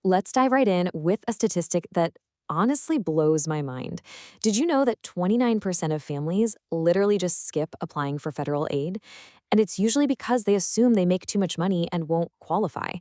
Let's dive right in with a statistic that honestly blows my mind. Did you know that 29% of families literally just skip applying for federal aid? And it's usually because they assume they make too much money and won't qualify.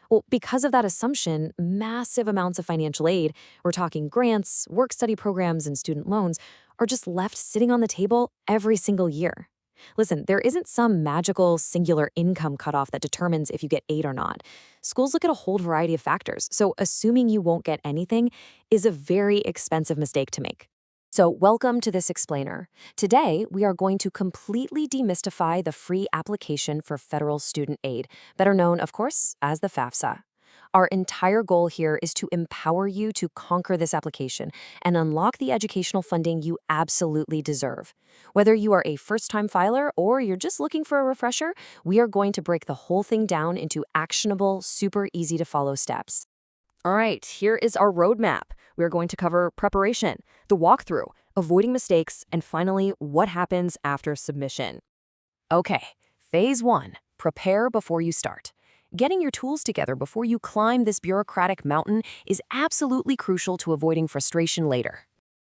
Well, because of that assumption, massive amounts of financial aid, we're talking grants, work study programs, and student loans, are just left sitting on the table every single year. Listen, there isn't some magical singular income cutoff that determines if you get aid or not. Schools look at a whole variety of factors, so assuming you won't get anything is a very expensive mistake to make. So, welcome to this explainer. Today, we are going to completely demystify the free application for federal student aid, better known, of course, as the FAFSA. Our entire goal here is to empower you to conquer this application and unlock the educational funding you absolutely deserve. Whether you are a first-time filer or you're just looking for a refresher, we are going to break the whole thing down into actionable, super easy-to-follow steps. All right, here is our roadmap. We're going to cover preparation, the walkthrough, avoiding mistakes, and finally, what happens after submission. Okay, phase one, prepare before you start. Getting your tools together before you climb this bureaucratic mountain is absolutely crucial to avoiding frustration later.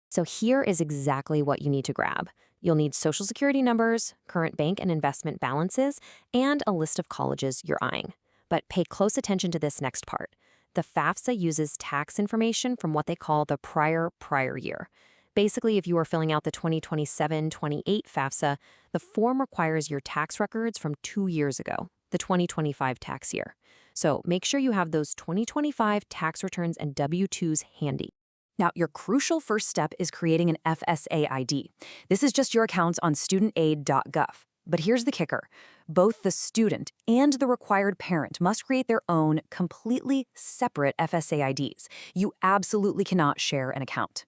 So here is exactly what you need to grab. You'll need social security numbers, current bank and investment balances, and a list of colleges you're eyeing. But pay close attention to this next part. The FAFSA uses tax information from what they call the prior year. Basically, if you are filling out the 2027-28 FAFSA, the form requires your tax records from 2 years ago, the 2025 tax year. So make sure you have those 2025 tax returns and W-2s handy. Now, your crucial first step is creating an FSA ID. This is just your accounts on studentaid.gov. But here's the kicker. Both the student and the required parent must create their own, completely separate FSA IDs. You absolutely cannot share an account.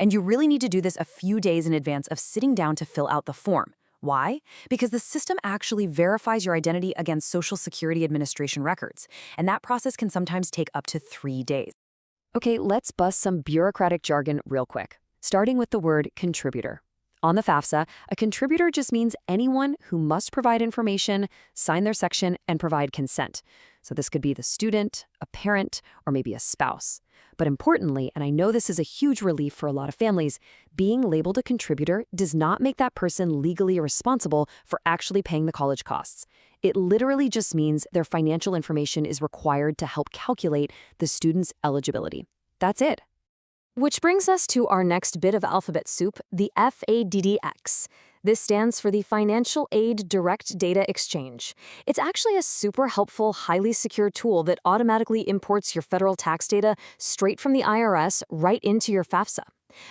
And you really need to do this a few days in advance of sitting down to fill out the form. Why? Because the system actually verifies your identity against Social Security Administration records, and that process can sometimes take up to 3 days. Okay, let's bust some bureaucratic jargon real quick, starting with the word contributor. On the FAFSA, a contributor just means anyone who must provide information, sign their section, and provide consent. So this could be the student, a parent, or maybe a spouse. But importantly, and I know this is a huge relief for a lot of families, being labeled a contributor does not make that person legally responsible for actually paying the college costs. It literally just means their financial information is required to help calculate the student's eligibility. That's it. Which brings us to our next bit of alphabet soup, the FADDX. This stands for the Financial Aid Direct Data Exchange. It's actually a super helpful, highly secure tool that automatically imports your federal tax data straight from the IRS right into your FAFSA.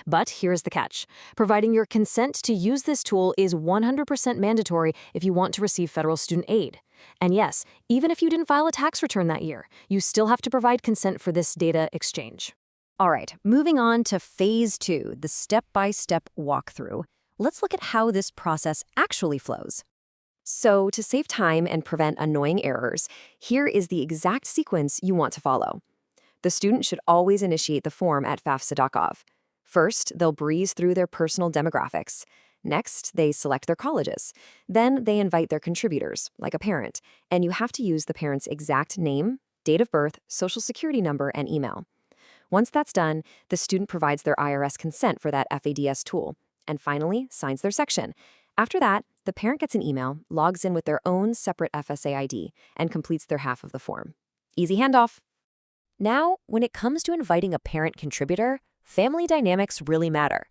But here's the catch. Providing your consent to use this tool is 100% mandatory if you want to receive federal student aid. And yes, even if you didn't file a tax return that year, you still have to provide consent for this data exchange. All right, moving on to phase two, the step-by-step walkthrough. Let's look at how this process actually flows. So to save time and prevent annoying errors, here is the exact sequence you want to follow. The student should always initiate the form at fafsa.gov. First, they'll breeze through their personal demographics. Next, they select their colleges. Then they invite their contributors, like a parent, and you have to use the parent's exact name, date of birth, social security number, and email. Once that's done, the student provides their IRS consent for that FADS tool, and finally signs their section. After that, the parent gets an email, logs in with their own separate FSA ID, and completes their half of the form. Easy handoff. Now, when it comes to inviting a parent contributor, family dynamics really matter.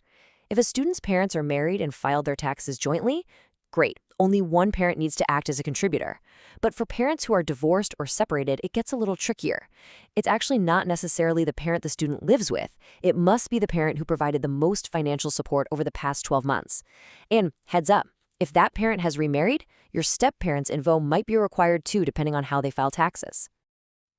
If a student's parents are married and filed their taxes jointly, great. Only one parent needs to act as a contributor. But for parents who are divorced or separated, it gets a little trickier. It's actually not necessarily the parent the student lives with. It must be the parent who provided the most financial support over the past 12 months. And heads up, if that parent has remarried, your step-parent's info might be required too, depending on how they file taxes.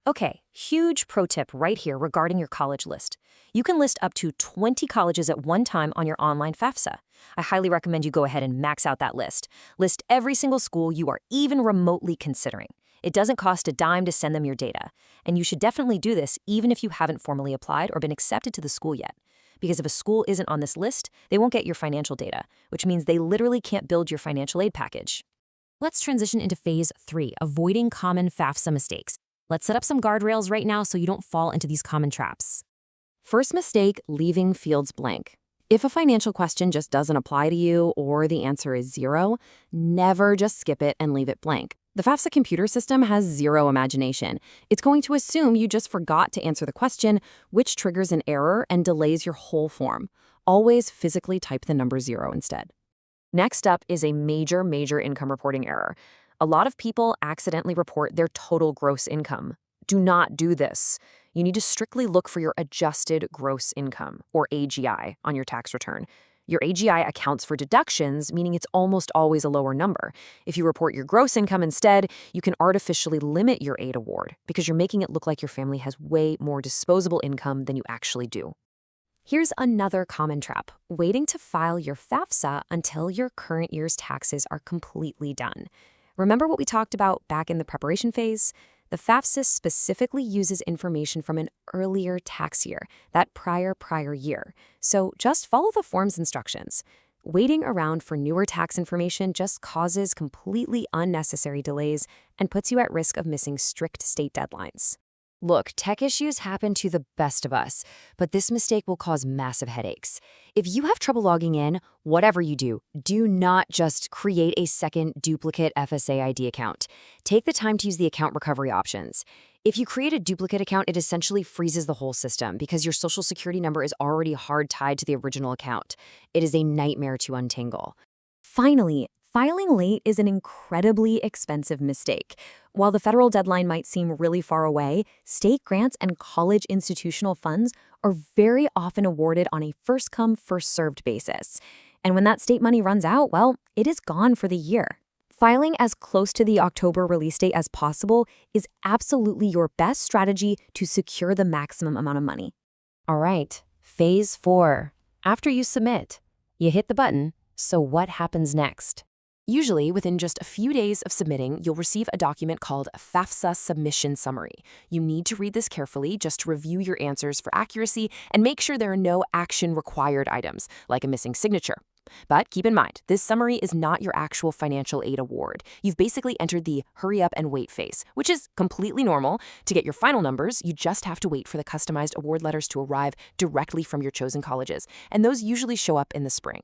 Okay, huge pro tip right here regarding your college list. You can list up to 20 colleges at one time on your online FAFSA. I highly recommend you go ahead and max out that list. List every single school you are even remotely considering. It doesn't cost a dime to send them your data. And you should definitely do this even if you haven't formally applied or been accepted to the school yet. Because if a school isn't on this list, they won't get your financial data, which means they literally can't build your financial aid package. Let's transition into phase 3, avoiding common FAFSA mistakes. Let's set up some guardrails right now so you don't fall into these common traps. First mistake, leaving fields blank. If a financial question just doesn't apply to you or the answer is zero, never just skip it and leave it blank. The FAFSA computer system has zero imagination. It's going to assume you just forgot to answer the question, which triggers an error and delays your whole form. Always physically type the number 0 instead. Next up is a major income reporting error. A lot of people accidentally report their total gross income. Do not do this. You need to strictly look for your adjusted gross income, or AGI, on your tax return. Your AGI accounts for deductions, meaning it's almost always a lower number. If you report your gross income instead, you can artificially limit your aid award because you're making it look like your family has way more disposable income than you actually do. Here's another common trap: waiting to file your FAFSA until your current year's taxes are completely done. Remember what we talked about back in the preparation phase? The FAFSA specifically uses information from an earlier tax year, that prior year. So just follow the form's instructions. Waiting around for newer tax information just causes completely unnecessary delays and puts you at risk of missing strict state deadlines. Look, tech issues happen to the best of us, but this mistake will cause massive headaches. If you have trouble logging in, whatever you do not just create a second duplicate FSA ID account. Take the time to use the account recovery options. If you create a duplicate account, it essentially freezes the whole system because your social security number is already hard tied to the original account. It is a nightmare to untangle. Finally, filing late is an incredibly expensive mistake. While the federal deadline might seem really far away, state grants and college institutional funds are very often awarded on a first-come, first-served basis. And when that state money runs out, well, it is gone for the year. Filing as close to the October release date as possible is absolutely your best strategy to secure the maximum amount of money. All right, phase 4. After you submit, you hit the button, so what happens next? Usually, within just a few days of submitting, you'll receive a document called FAFSA Submission Summary. You need to read this carefully just to review your answers for accuracy and make sure there are no action-required items, like a missing signature. But keep in mind, this summary is not your actual financial aid award. You've basically entered the hurry up and wait phase, which is completely normal. To get your final numbers, you just have to wait for the customized award letters to arrive directly from your chosen colleges, and those usually show up in the spring.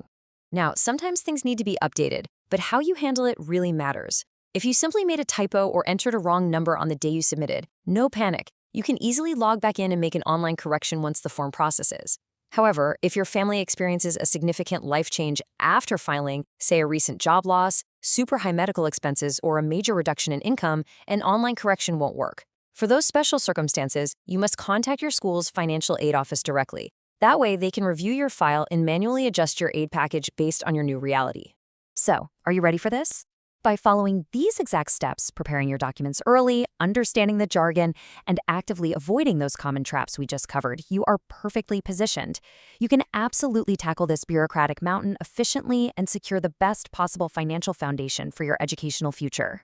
Now, sometimes things need to be updated, but how you handle it really matters. If you simply made a typo or entered a wrong number on the day you submitted, no panic. You can easily log back in and make an online correction once the form processes. However, if your family experiences a significant life change after filing, say a recent job loss, super high medical expenses, or a major reduction in income, an online correction won't work. For those special circumstances, you must contact your school's financial aid office directly. That way, they can review your file and manually adjust your aid package based on your new reality. So, are you ready for this? By following these exact steps, preparing your documents early, understanding the jargon, and actively avoiding those common traps we just covered, you are perfectly positioned. You can absolutely tackle this bureaucratic mountain efficiently and secure the best possible financial foundation for your educational future.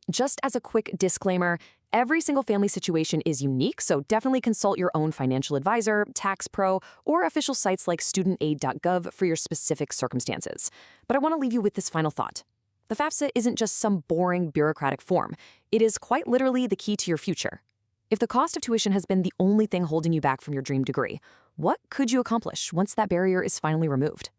Just as a quick disclaimer, every single family situation is unique, so definitely consult your own financial advisor, tax pro, or official sites like studentaid.gov for your specific circumstances. But I want to leave you with this final thought. The FAFSA isn't just some boring bureaucratic form. It is quite literally the key to your future. If the cost of tuition has been the only thing holding you back from your dream degree, what could you accomplish once that barrier is finally removed?